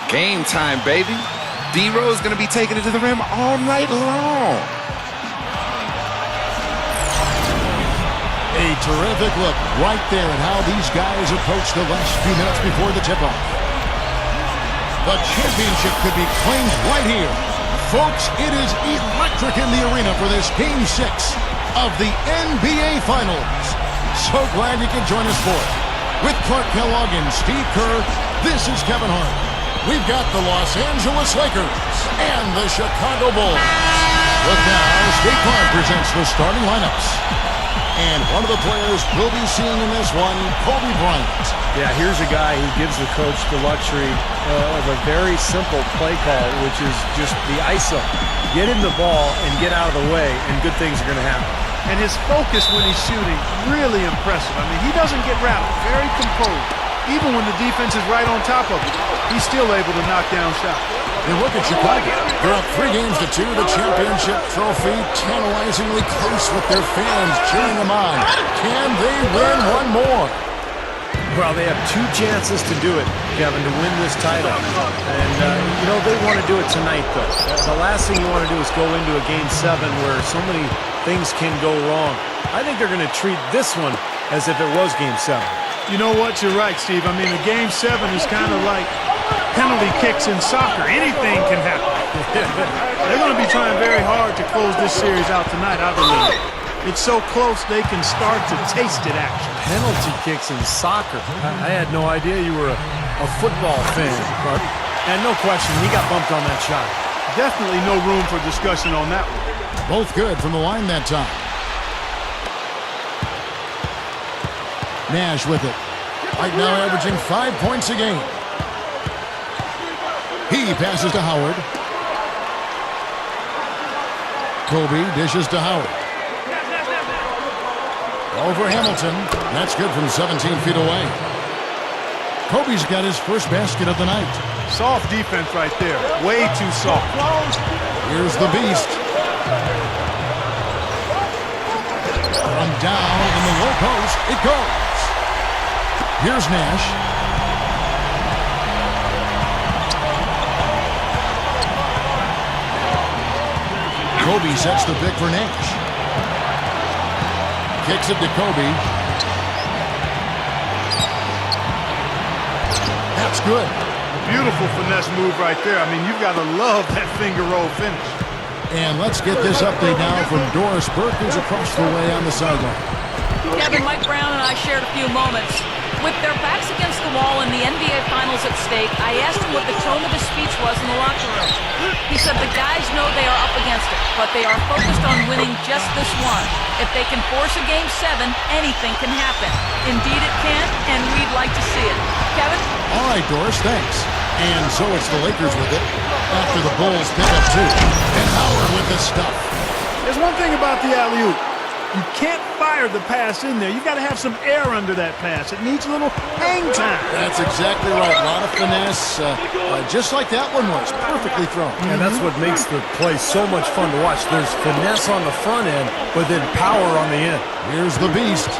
Game time, baby. D-Rose going to be taking it to the rim all night long. A terrific look right there at how these guys approach the last few minutes before the tip-off. The championship could be claimed right here. Folks, it is electric in the arena for this Game 6 of the NBA Finals. So glad you could join us for it. With Clark Kellogg and Steve Kerr, this is Kevin Hart. We've got the Los Angeles Lakers and the Chicago Bulls. But now, State Farm presents the starting lineups. And one of the players we'll be seeing in this one, Kobe Bryant. Yeah, here's a guy who gives the coach the luxury of a very simple play call, which is just the ISO. Get him the ball and get out of the way, and good things are going to happen. And his focus when he's shooting, really impressive. I mean, he doesn't get rattled, very composed. Even when the defense is right on top of him, he's still able to knock down shots. And look at Chicago. They're up 3-2. The championship trophy tantalizingly close with their fans cheering them on. Can they win one more? Well, they have 2 chances to do it, Kevin, to win this title. And, they want to do it tonight, though. The last thing you want to do is go into a Game 7 where so many things can go wrong. I think they're going to treat this one as if it was Game 7. You know what? You're right, Steve. I mean, a Game 7 is kind of like penalty kicks in soccer. Anything can happen. They're going to be trying very hard to close this series out tonight, I believe. It's so close they can start to taste it, actually. Penalty kicks in soccer. I had no idea you were a football fan, Clark. And no question, he got bumped on that shot. Definitely no room for discussion on that one. Both good from the line that time. Nash with it. Right now averaging 5 points a game. He passes to Howard. Kobe dishes to Howard. Over Hamilton. That's good from 17 feet away. Kobe's got his first basket of the night. Soft defense right there. Way too soft. Here's the Beast. From down in the low post, it goes. Here's Nash. Kobe sets the pick for Nash. Kicks it to Kobe. That's good. Beautiful finesse move right there. I mean, you've got to love that finger roll finish. And let's get this update now from Doris Burke, who's across the way on the sideline. Kevin, Mike Brown and I shared a few moments. With their backs against the wall and the NBA Finals at stake, I asked him what the tone of his speech was in the locker room. He said the guys know they are up against it, but they are focused on winning just this one. If they can force a Game 7, anything can happen. Indeed it can, and we'd like to see it. Kevin? All right, Doris, thanks. And so it's the Lakers with it after the Bulls pick up 2. And Howard with the stuff. There's one thing about the alley-oop. You can't fire the pass in there. You've got to have some air under that pass. It needs a little hang time. That's exactly right. A lot of finesse, just like that one was. Perfectly thrown. And that's what makes the play so much fun to watch. There's finesse on the front end, but then power on the end. Here's the Beast,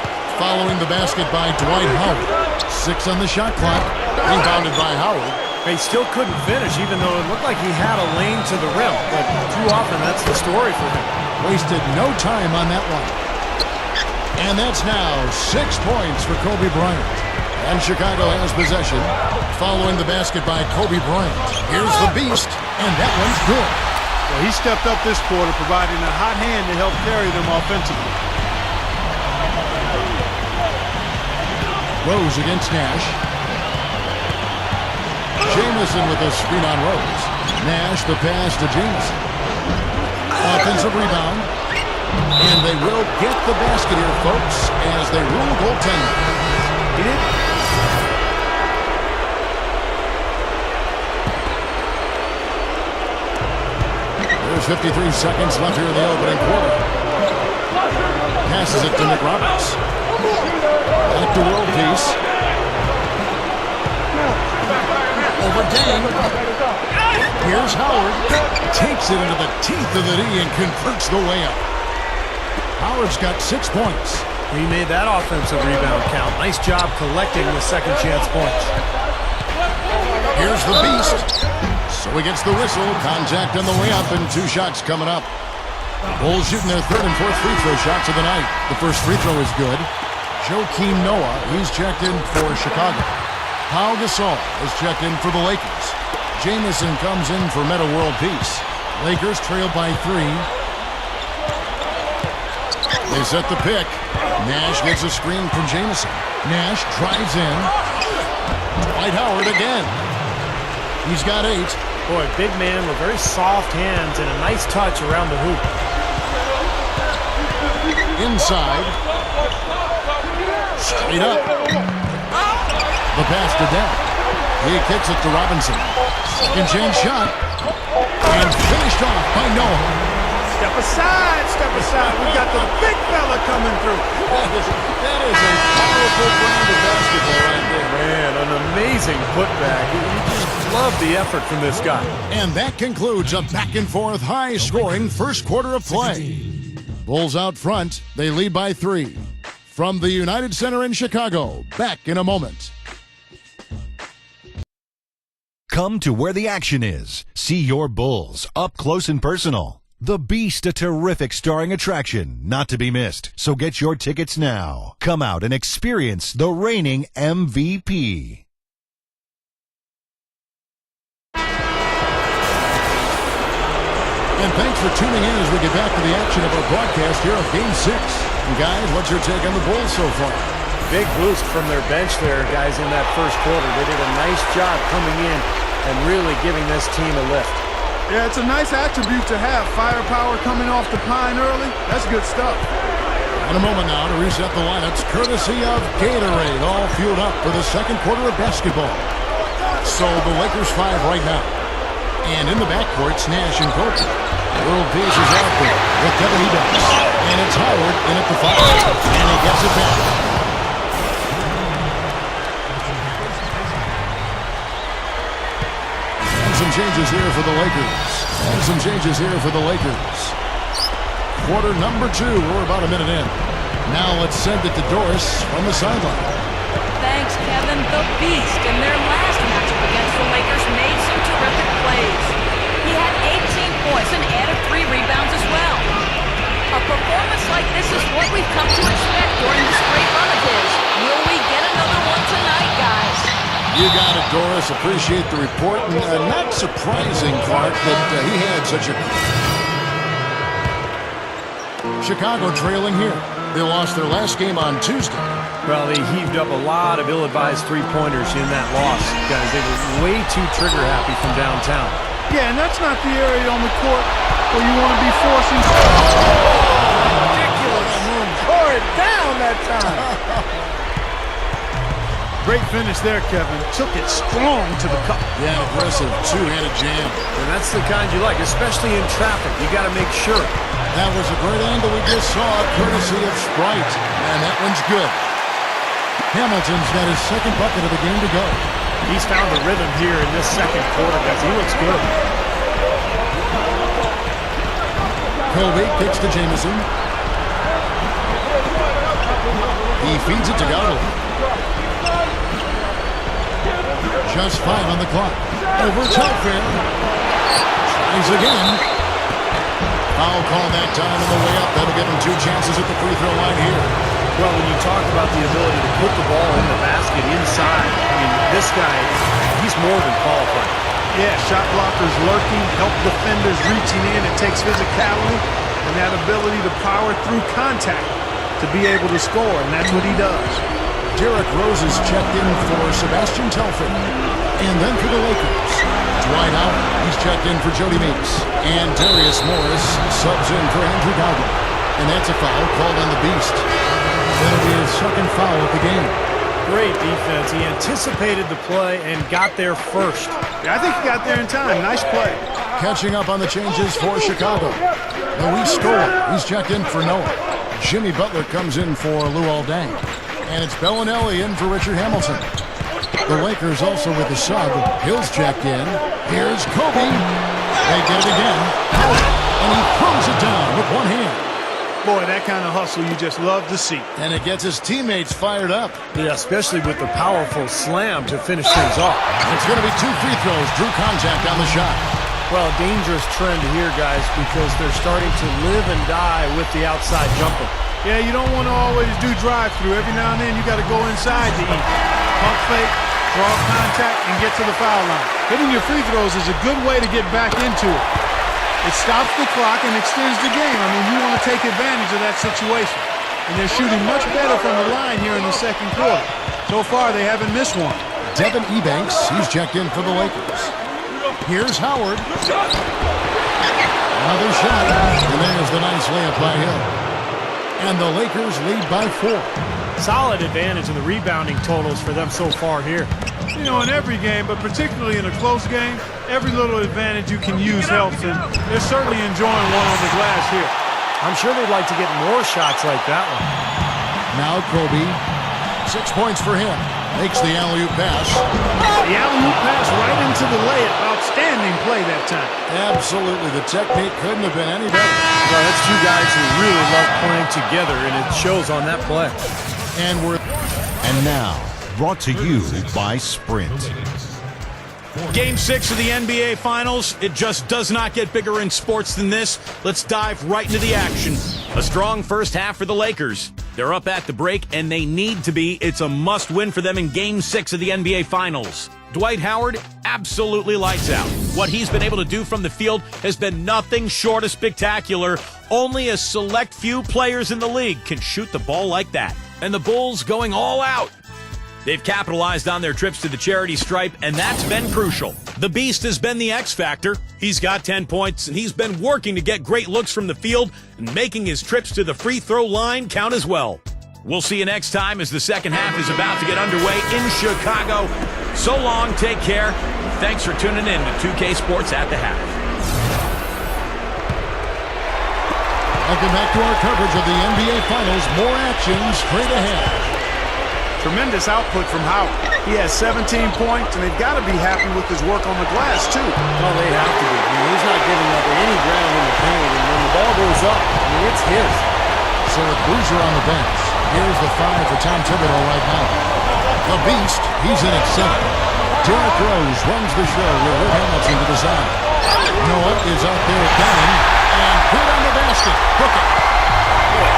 following the basket by Dwight Howard. 6 on the shot clock. Rebounded by Howard. He still couldn't finish, even though it looked like he had a lane to the rim. But too often, that's the story for him. Wasted no time on that one. And that's now 6 points for Kobe Bryant. And Chicago has possession, following the basket by Kobe Bryant. Here's the Beast, and that one's good. Well, he stepped up this quarter, providing a hot hand to help carry them offensively. Rose against Nash. Jamison with a screen on Rose. Nash the pass to Jamison. Offensive rebound. And they will get the basket here, folks, as they rule goaltending. He did. There's 53 seconds left here in the opening quarter. Passes it to Nick Roberts. Back to world peace. Over Dang. Here's Howard. Takes it into the teeth of the knee and converts the layup. Howard's got 6 points. He made that offensive rebound count. Nice job collecting the second chance points. Here's the Beast. So he gets the whistle. Contact on the way up and 2 shots coming up. Bulls shooting their 3rd and 4th free throw shots of the night. The first free throw is good. Joakim Noah, he's checked in for Chicago. Pau Gasol is checked in for the Lakers. Jamison comes in for Meta World Peace. Lakers trail by 3. They set the pick. Nash gets a screen from Jamison. Nash drives in. Dwight Howard again. He's got 8. Boy, big man with very soft hands and a nice touch around the hoop. Inside. Straight up. The pass to Dell. He kicks it to Robinson. Second chance shot. And finished off by Noah. Step aside, step aside. We got the big fella coming through. That is a powerful brand of basketball right there. Man, an amazing putback. You just love the effort from this guy. And that concludes a back-and-forth, high-scoring first quarter of play. Bulls out front. They lead by 3. From the United Center in Chicago, back in a moment. Come to where the action is. See your Bulls up close and personal. The Beast, a terrific starring attraction, not to be missed. So get your tickets now. Come out and experience the reigning MVP. And thanks for tuning in as we get back to the action of our broadcast here of Game 6. And guys, what's your take on the Bulls so far? Big boost from their bench there, guys, in that first quarter. They did a nice job coming in and really giving this team a lift. Yeah, it's a nice attribute to have. Firepower coming off the pine early. That's good stuff. In a moment now to reset the lineups, courtesy of Gatorade, all fueled up for the second quarter of basketball. So the Lakers 5 right now. And in the backcourt, Nash and Colton. World Peace is out there with Kevin Edux. And it's Howard in at the 5. And he gets it back. And some changes here for the Lakers. And some changes here for the Lakers. Quarter number 2. We're about a minute in. Now let's send it to Doris from the sideline. Thanks, Kevin. The Beast in their last matchup against the Lakers made some terrific plays. He had 18 points and added 3 rebounds as well. A performance like this is what we've come to expect during this great run of his. Will we get another one tonight, guys? You got it, Doris. Appreciate the report. And not surprising, Clark, that he had such a... Chicago trailing here. They lost their last game on Tuesday. Well, they heaved up a lot of ill-advised three-pointers in that loss. Guys, they were way too trigger-happy from downtown. Yeah, and that's not the area on the court where you want to be forcing... Ridiculous. Tore it down that time. Great finish there, Kevin. Took it strong to the cup. Yeah, aggressive two-handed jam. And that's the kind you like, especially in traffic. You got to make sure. That was a great angle we just saw, courtesy of Sprite. And that one's good. Hamilton's got his second bucket of the game to go. He's found the rhythm here in this second quarter, guys. He looks good. Kobe kicks to Jamison. He feeds it to Gaudio. Just 5 on the clock. Over Telfair. Tries again. Foul call that time on the way up. That'll give him 2 chances at the free throw line here. Well, when you talk about the ability to put the ball in the basket inside, I mean, this guy, he's more than qualified. Yeah, shot blockers lurking, help defenders reaching in. It takes physicality and that ability to power through contact to be able to score, and that's what he does. Derrick Rose is checked in for Sebastian Telfair. And then for the Lakers, Dwight Howard, he's checked in for Jody Meeks. And Darius Morris subs in for Andrew Gaudio. And that's a foul called on the Beast. That'll be his second foul of the game. Great defense. He anticipated the play and got there first. Yeah, I think he got there in time. Nice play. Catching up on the changes for Chicago. Luis Scola, he's checked in for Noah. Jimmy Butler comes in for Lou Aldang. And it's Bellinelli in for Richard Hamilton. The Lakers also with the sub. Hill's checked in. Here's Kobe. They get it again. Howard. And he throws it down with one hand. Boy, that kind of hustle you just love to see. And it gets his teammates fired up. Yeah, especially with the powerful slam to finish things off. It's going to be 2 free throws. Drew contact on the shot. Well, dangerous trend here, guys, because they're starting to live and die with the outside jumper. Yeah, you don't want to always do drive-through. Every now and then you got to go inside to eat. Pump fake, draw contact, and get to the foul line. Hitting your free throws is a good way to get back into it. It stops the clock and extends the game. I mean, you want to take advantage of that situation. And they're shooting much better from the line here in the second quarter. So far, they haven't missed one. Devin Ebanks, he's checked in for the Lakers. Here's Howard. Another shot. And there's the nice layup by Hill. And the Lakers lead by 4. Solid advantage in the rebounding totals for them so far here. You know, in every game, but particularly in a close game, every little advantage you can use helps, and they're certainly enjoying one on the glass here. I'm sure they'd like to get more shots like that one. Now Kobe, 6 points for him. Makes the alley-oop pass. The alley-oop pass right into the layup. Outstanding play that time. Absolutely. The technique couldn't have been any better. Well, that's two guys who really love playing together, and it shows on that play. And now, brought to you by Sprint. Game 6 of the NBA Finals. It just does not get bigger in sports than this. Let's dive right into the action. A strong first half for the Lakers. They're up at the break, and they need to be. It's a must-win for them in Game 6 of the NBA Finals. Dwight Howard absolutely lights out. What he's been able to do from the field has been nothing short of spectacular. Only a select few players in the league can shoot the ball like that. And the Bulls going all out. They've capitalized on their trips to the charity stripe, and that's been crucial. The Beast has been the X factor. He's got 10 points, and he's been working to get great looks from the field and making his trips to the free throw line count as well. We'll see you next time as the second half is about to get underway in Chicago. So long, take care. Thanks for tuning in to 2K Sports at the Half. Welcome back to our coverage of the NBA Finals. More action straight ahead. Tremendous output from Howard. He has 17 points, and they've got to be happy with his work on the glass, too. Well, they have to be. I mean, he's not giving up any ground in the paint, and when the ball goes up, I mean, it's his. So with Boozer on the bench, here's the 5 for Tom Thibodeau right now. The Beast, he's in at 7. Derrick Rose runs the show with Rip Hamilton to the side. Noah is out there down, and good on the basket. Hook it.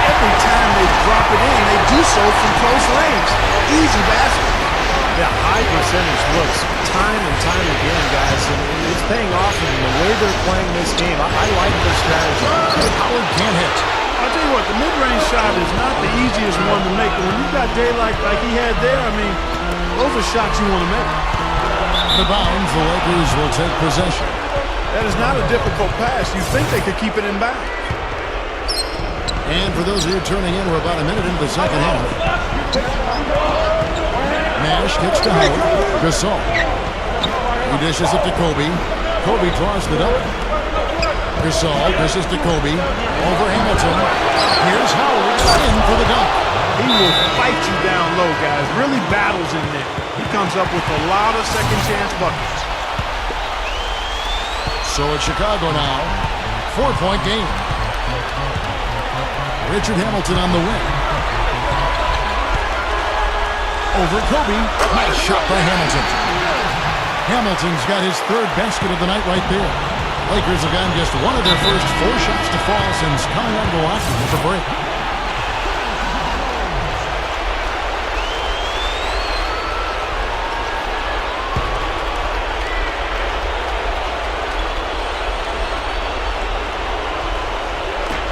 Every time they drop it in, they do so from close range. Easy basket. Yeah, high percentage looks time and time again, guys, and it's paying off in the way they're playing this game. I like their strategy. Howard can't hit. I'll tell you what, the mid-range shot is not the easiest one to make, but when you've got daylight like he had there, I mean, those are shots you want to make. The bounds, the Lakers will take possession. That is not a difficult pass. You think they could keep it in bounds. And for those of you turning in, we're about a minute into the second half. Nash kicks to Howard. Gasol. He dishes it to Kobe. Kobe draws the double. Gasol dishes to Kobe. Over Hamilton. Here's Howard in for the dunk. He will fight you down low, guys. Really battles in there. He comes up with a lot of second-chance buckets. So it's Chicago now. 4-point game. Richard Hamilton on the wing. Over Kobe. Nice shot by Hamilton. Hamilton's got his 3rd basket of the night right there. Lakers have gotten just one of their first 4 shots to fall since coming out of the locker room for break.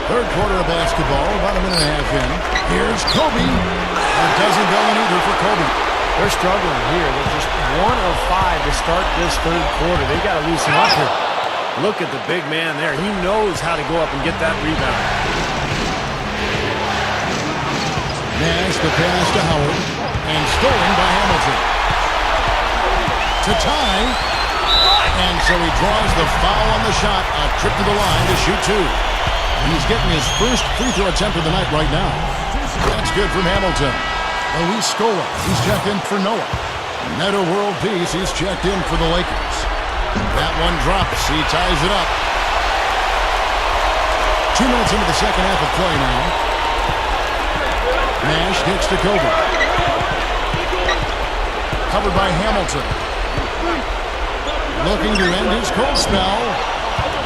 Third quarter of basketball, about a minute and a half in. Here's Kobe. It doesn't go in either for Kobe. They're struggling here. They're just 1 of 5 to start this third quarter. They got to loosen up here. Look at the big man there. He knows how to go up and get that rebound. Nash the pass to Howard. And stolen by Hamilton. To tie. And so he draws the foul on the shot. A trip to the line to shoot 2. He's getting his first free throw attempt of the night right now. That's good from Hamilton. Luis Scola, he's checked in for Noah. Neto World Peace, he's checked in for the Lakers. That one drops. He ties it up. 2 minutes into the second half of play now. Nash kicks to Kobe. Covered by Hamilton. Looking to end his cold spell.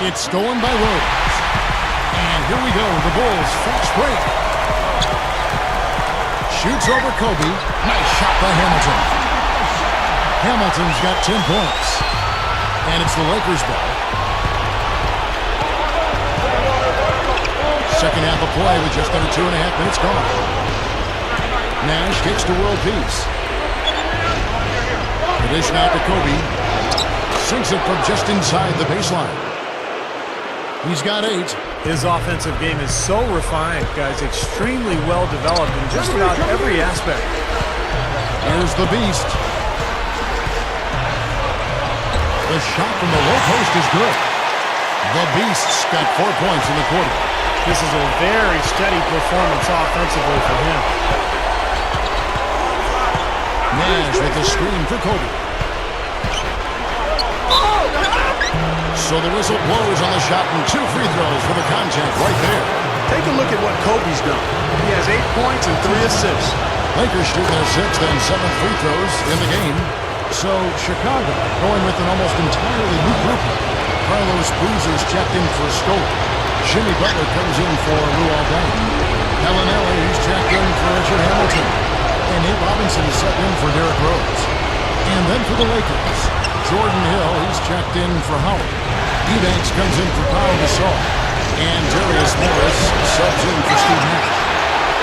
It's stolen by Rose. And here we go. The Bulls fast break. Shoots over Kobe. Nice shot by Hamilton. Hamilton's got 10 points. And it's the Lakers' ball. Second half of play with just under 2.5 minutes gone. Nash kicks to World Peace. The dish out to Kobe. Sinks it from just inside the baseline. He's got 8. His offensive game is so refined, guys. Extremely well developed in just about every aspect. Here's the Beast. The shot from the low post is good. The Beast's got 4 points in the quarter. This is a very steady performance offensively for him. Nash with the screen for Kobe. So the whistle blows on the shot and 2 free throws for the contact right there. Take a look at what Kobe's done. He has 8 points and 3 assists. Lakers shoot their 6th and 7th free throws in the game. So Chicago going with an almost entirely new group. Carlos Boozer's checked in for Scola. Jimmy Butler comes in for Lou Albano. Bellinelli, he's checked in for Richard Hamilton. And Nate Robinson is set in for Derrick Rose. And then for the Lakers, Jordan Hill, he's checked in for Howard. Ebanks comes in for Pau Gasol. And Darius Morris subs in for Steve Nash.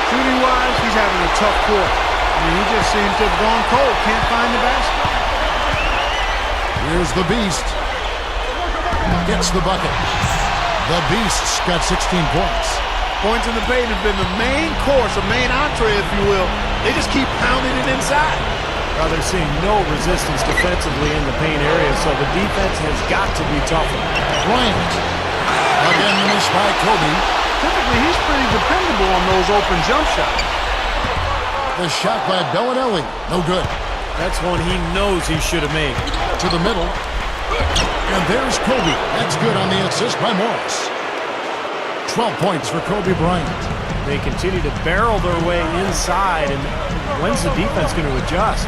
Shooting-wise, he's having a tough quarter. I mean, he just seems to have gone cold. Can't find the basket. Here's the Beast. Gets the bucket. The Beast's got 16 points. Points in the paint have been the main course, a main entree, if you will. They just keep pounding it inside. Well, they're seeing no resistance defensively in the paint area, so the defense has got to be tougher. Bryant. Again missed by Kobe. Typically, he's pretty dependable on those open jump shots. The shot by Bellinelli. No good. That's one he knows he should have made. To the middle. And there's Kobe. That's good on the assist by Morris. 12 points for Kobe Bryant. They continue to barrel their way inside, and when's the defense going to adjust?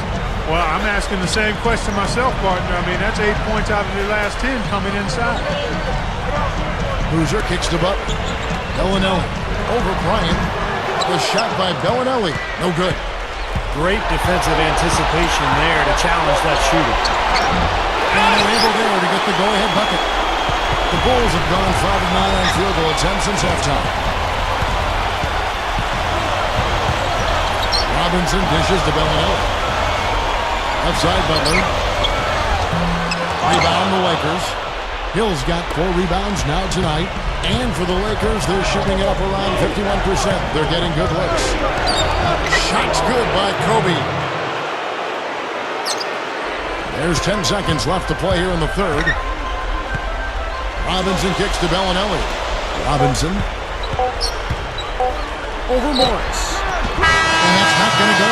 Well, I'm asking the same question myself, partner. I mean, that's 8 points out of the last 10 coming inside. Boozer kicks to Butler. Bellinelli over Bryant. The shot by Bellinelli. No good. Great defensive anticipation there to challenge that shooter. And they're able there to get the go-ahead bucket. The Bulls have gone 5 of 9 on field goal attempts since halftime. Robinson dishes to Bellinelli. Outside Butler. Rebound the Lakers. Hill's got 4 rebounds now tonight. And for the Lakers, they're shooting it up around 51%. They're getting good looks. Shot's good by Kobe. There's 10 seconds left to play here in the third. Robinson kicks to Bellinelli. Robinson. Over Morris. And that's not going to go.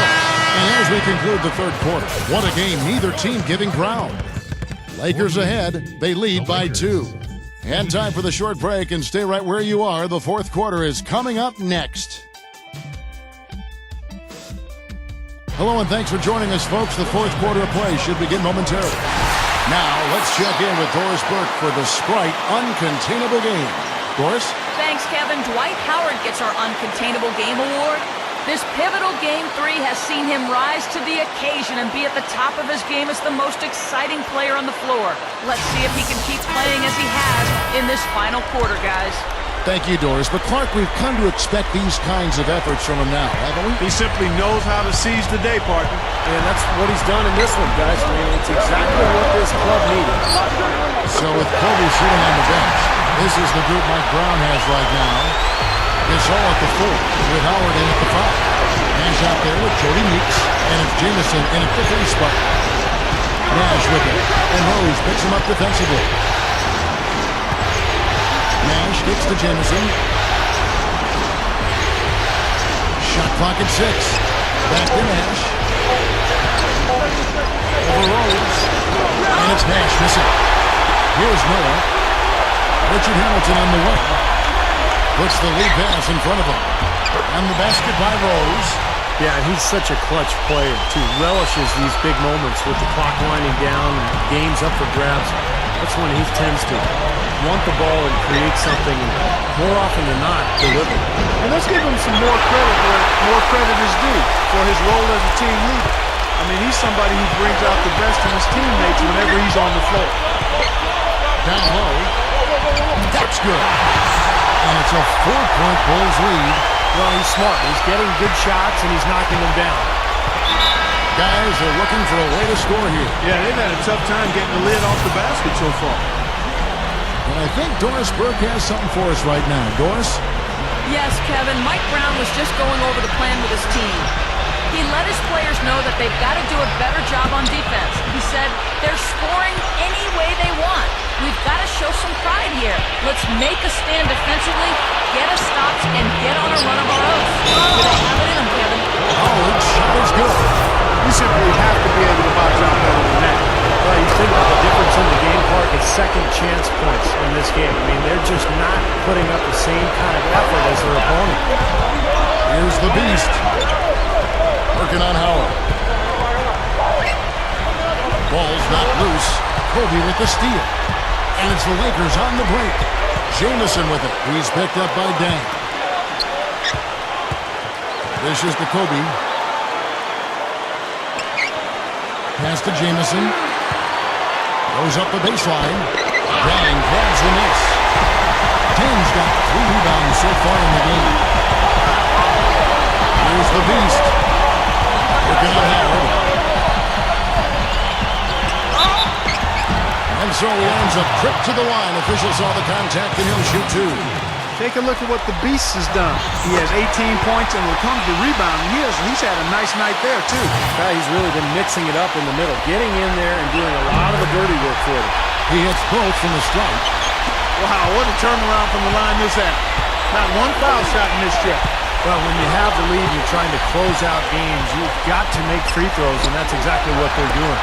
And as we conclude the third quarter, what a game, neither team giving ground. Lakers ahead, they lead by 2. And time for the short break, and stay right where you are. The fourth quarter is coming up next. Hello and thanks for joining us, folks. The fourth quarter of play should begin momentarily. Now, let's check in with Doris Burke for the Sprite Uncontainable Game. Doris? Thanks, Kevin. Dwight Howard gets our Uncontainable Game Award. This pivotal Game 3 has seen him rise to the occasion and be at the top of his game as the most exciting player on the floor. Let's see if he can keep playing as he has in this final quarter, guys. Thank you, Doris. But Clark, we've come to expect these kinds of efforts from him now, haven't we? He simply knows how to seize the day, partner. And that's what he's done in this one, guys. I mean, it's exactly what this club needed. So with Kobe sitting on the bench, this is the group Mike Brown has right now. It's all at the 4, with Howard in at the 5. Nash out there with Jody Meeks, and it's Jamison in at the 3 spot. Nash with it, and Rose picks him up defensively. Nash kicks to Jamison. Shot clock at 6. Back to Nash. Over Rose. And it's Nash missing. Here's Noah. Richard Hamilton on the way. Puts the lead pass in front of him. And the basket by Rose. Yeah, he's such a clutch player, too. Relishes these big moments with the clock winding down and games up for grabs. That's when he tends to want the ball and create something, and more often than not, deliver. And let's give him some more credit where more credit is due for his role as a team leader. I mean, he's somebody who brings out the best in his teammates whenever he's on the floor. Down low. That's good. And it's a 4-point Bulls lead. Well, he's smart. He's getting good shots, and he's knocking them down. Guys are looking for a way to score here. Yeah, they've had a tough time getting the lid off the basket so far. And I think Doris Burke has something for us right now. Doris? Yes, Kevin, Mike Brown was just going over the plan with his team. He let his players know that they've got to do a better job on defense. He said, they're scoring any way they want. We've got to show some pride here. Let's make a stand defensively, get us stops, and get on a run of our own. Do they have it in them, Kevin? Howard's shot is good. You simply have to be able to box out better than that. Well, you think about the difference in the game, Clark. It's second chance points in this game. I mean, they're just not putting up the same kind of effort as their opponent. Here's the Beast. Working on Howard. Ball's not loose. Kobe with the steal. And it's the Lakers on the break. Jamison with it. He's picked up by Dang. This is to Kobe. Pass to Jamison. Goes up the baseline. Dang grabs the miss. Dang's got 3 rebounds so far in the game. Here's the Beast. Working on Howard. And so he earns a trip to the line. Officials saw the contact and he'll shoot 2. Take a look at what the Beast has done. He has 18 points, and when it comes to rebounding, he's had a nice night there, too. He's really been mixing it up in the middle, getting in there and doing a lot of the dirty work for them. He hits both from the stripe. Wow, what a turnaround from the line this half. Not one foul shot in this stretch. Well, when you have the lead and you're trying to close out games, you've got to make free throws, and that's exactly what they're doing.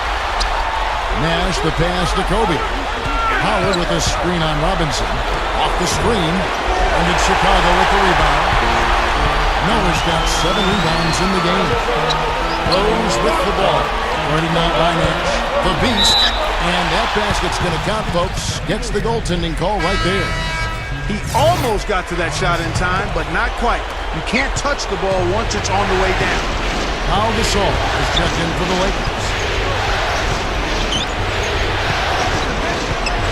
Nash the pass to Kobe. Howard with a screen on Robinson. Off the screen. And it's Chicago with the rebound. Noah's got 7 rebounds in the game. Rose with the ball. Running out by Nash. The Beast. And that basket's going to count, folks. Gets the goaltending call right there. He almost got to that shot in time, but not quite. You can't touch the ball once it's on the way down. Pau Gasol is checked in for the Lakers.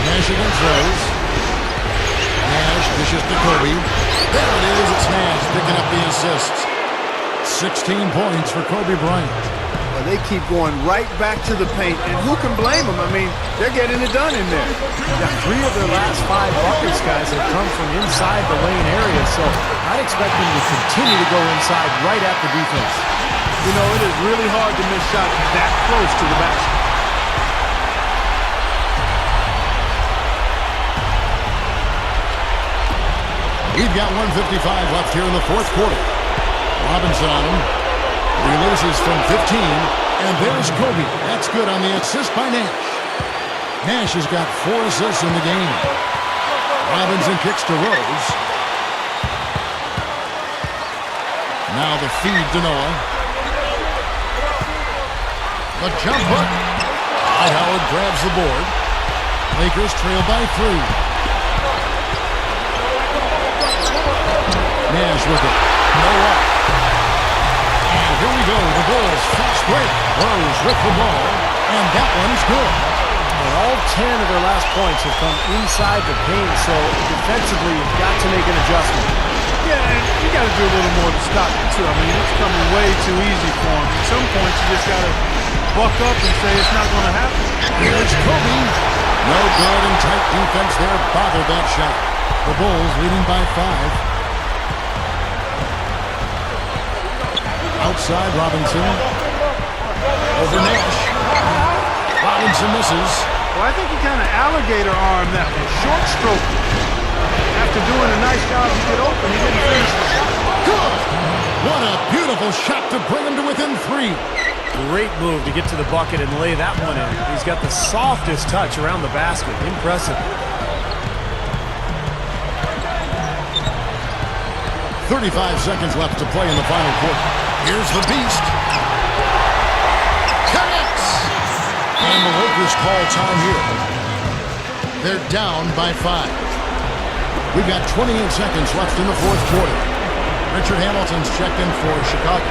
Nash against Rose. Nash dishes to Kobe. There it is. It's Nash picking up the assists. 16 points for Kobe Bryant. Well, they keep going right back to the paint, and who can blame them? I mean, they're getting it done in there. Yeah, 3 of their last 5 buckets, guys, have come from inside the lane area, so I'd expect them to continue to go inside right at the defense. You know, it is really hard to miss shots that close to the basket. We've got 1:55 left here in the 4th quarter. Robinson on him. Releases from 15. And there's Kobe. That's good on the assist by Nash. Nash has got 4 assists in the game. Robinson kicks to Rose. Now the feed to Noah. The jump hook. Dwight Howard grabs the board. Lakers trail by 3. Nash with it. Noah. And here we go. The Bulls fast break. Rose with the ball. And that one's good. And all 10 of their last points have come inside the paint, so defensively you've got to make an adjustment. Yeah, and you got to do a little more to stop it, too. I mean, it's coming way too easy for him. At some points, you just got to buck up and say it's not going to happen. Here's Kobe. No good and tight defense there. Bothered that shot. The Bulls leading by 5. Outside Robinson. Over Nash. Robinson misses. Well, I think he kind of alligator armed that one. Short stroke. After doing a nice job to get open, he didn't finish the shot. Good. What a beautiful shot to bring him to within 3. Great move to get to the bucket and lay that one in. He's got the softest touch around the basket. Impressive. 35 seconds left to play in the final quarter. Here's the Beast. Connects! And the Lakers call time here. They're down by 5. We've got 28 seconds left in the fourth quarter. Richard Hamilton's checked in for Chicago.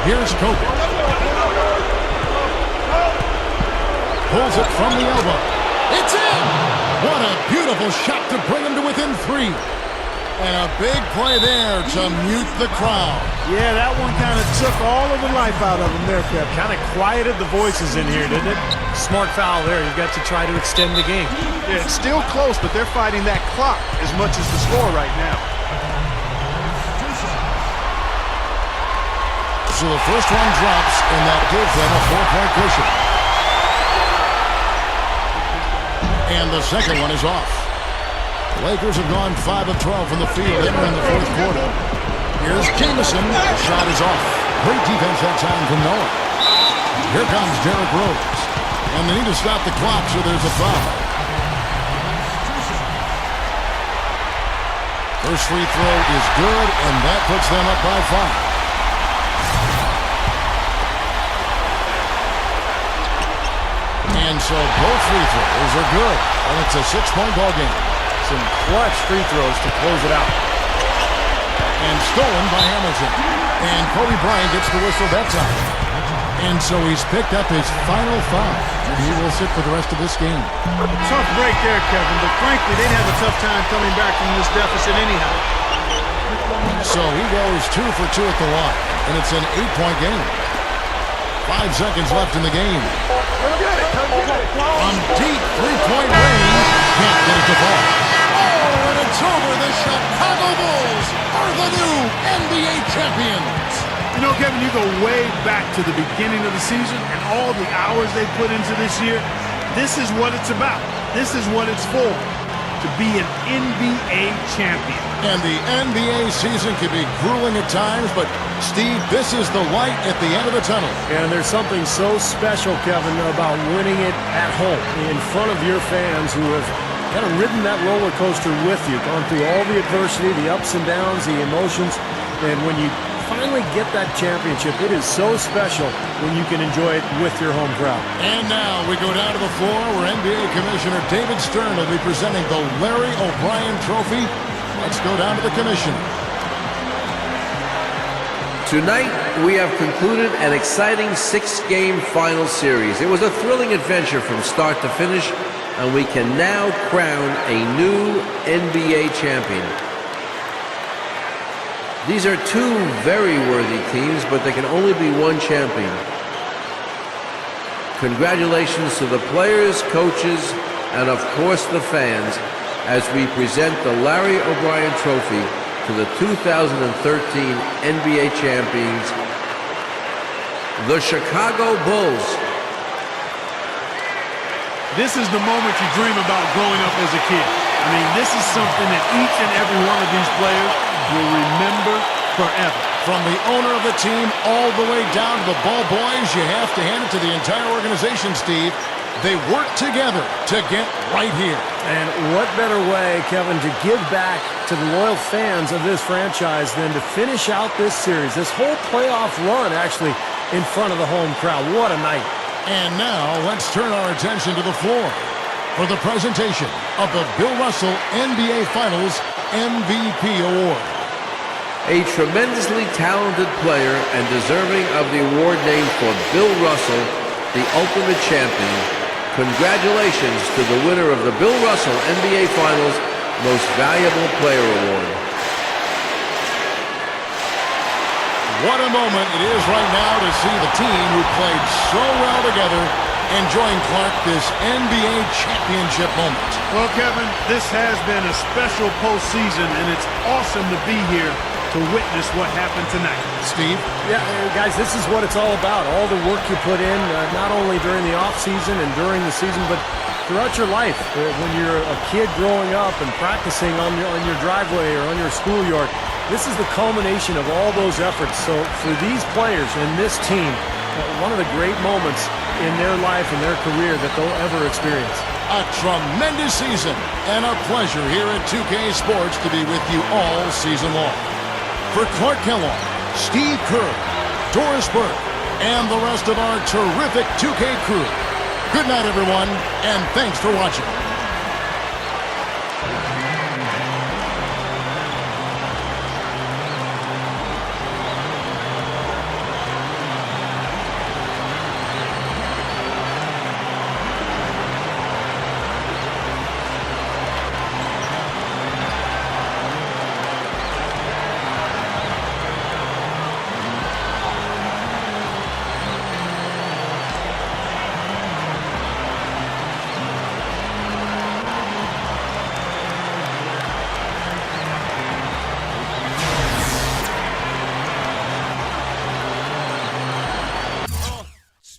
Here's Kobe. Pulls it from the elbow. It's in! What a beautiful shot to bring him to within 3. And a big play there to mute the crowd. Yeah, that one kind of took all of the life out of him there, Kevin. Kind of quieted the voices in here, didn't it? Smart foul there. You've got to try to extend the game. Yeah, it's still close, but they're fighting that clock as much as the score right now. So the first one drops, and that gives them a 4-point cushion. And the second one is off. The Lakers have gone 5 of 12 from the field entering the fourth quarter. Here's Jamison. The shot is off. Great defense that time from Noah. Here comes Derrick Rose. And they need to stop the clock, so there's a foul. First free throw is good, and that puts them up by 5. And so both free throws are good. And it's a 6-point ball game. Some clutch free throws to close it out. And stolen by Hamilton. And Kobe Bryant gets the whistle that time. And so he's picked up his final foul. And he will sit for the rest of this game. Tough break there, Kevin, but frankly, they'd have a tough time coming back from this deficit anyhow. So he goes 2 for 2 at the line. And it's an 8-point game. 5 seconds left in the game. From deep 3-point range, can't get it to fall. Oh, and it's over. The Chicago Bulls are the new NBA champions. You know, Kevin, you go way back to the beginning of the season and all the hours they put into this year. This is what it's about. This is what it's for, to be an NBA champion. And the NBA season can be grueling at times, but Steve, this is the light at the end of the tunnel. And there's something so special, Kevin, about winning it at home in front of your fans who have kind of ridden that roller coaster with you, gone through all the adversity, the ups and downs, the emotions. And when you finally get that championship, it is so special when you can enjoy it with your home crowd. And now we go down to the floor where NBA Commissioner David Stern will be presenting the Larry O'Brien Trophy. Let's go down to the commissioner. Tonight, we have concluded an exciting 6-game final series. It was a thrilling adventure from start to finish, and we can now crown a new NBA champion. These are two very worthy teams, but there can only be one champion. Congratulations to the players, coaches, and of course the fans as we present the Larry O'Brien Trophy to the 2013 NBA champions, the Chicago Bulls. This is the moment you dream about growing up as a kid. I mean, this is something that each and every one of these players will remember forever. From the owner of the team all the way down to the ball boys, you have to hand it to the entire organization, Steve. They work together to get right here. And what better way, Kevin, to give back to the loyal fans of this franchise than to finish out this series, this whole playoff run, actually, in front of the home crowd. What a night. And now let's turn our attention to the floor for the presentation of the Bill Russell NBA Finals MVP Award. A tremendously talented player and deserving of the award named for Bill Russell, the ultimate champion. Congratulations to the winner of the Bill Russell NBA Finals Most Valuable Player Award. What a moment it is right now to see the team who played so well together enjoying, Clark, this NBA championship moment. Well, Kevin, this has been a special postseason, and it's awesome to be here to witness what happened tonight. Steve? Yeah, guys, this is what it's all about. All the work you put in, not only during the offseason and during the season, but throughout your life. When you're a kid growing up and practicing on your driveway or on your schoolyard, This is the culmination of all those efforts. So for these players and this team, one of the great moments in their life and their career that they'll ever experience. A tremendous season and a pleasure here at 2K Sports to be with you all season long. For Clark Kellogg, Steve Kerr, Doris Burke, and the rest of our terrific 2K crew, good night, everyone, and thanks for watching.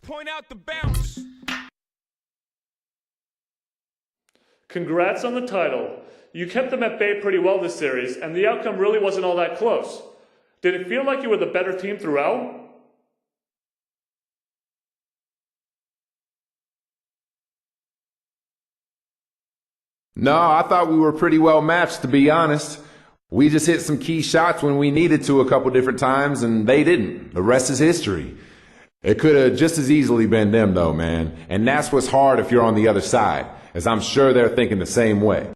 Point out the bounce. Congrats on the title. You kept them at bay pretty well this series, and the outcome really wasn't all that close. Did it feel like you were the better team throughout? No, I thought we were pretty well matched, to be honest. We just hit some key shots when we needed to a couple different times, and they didn't. The rest is history. It could have just as easily been them, though, man. And that's what's hard if you're on the other side, as I'm sure they're thinking the same way.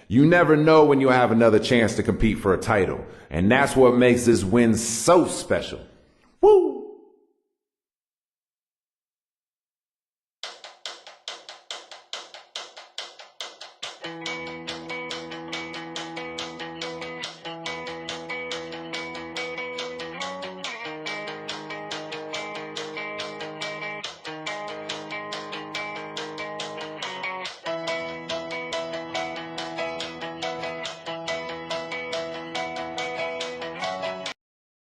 You never know when you'll have another chance to compete for a title, and that's what makes this win so special. Woo!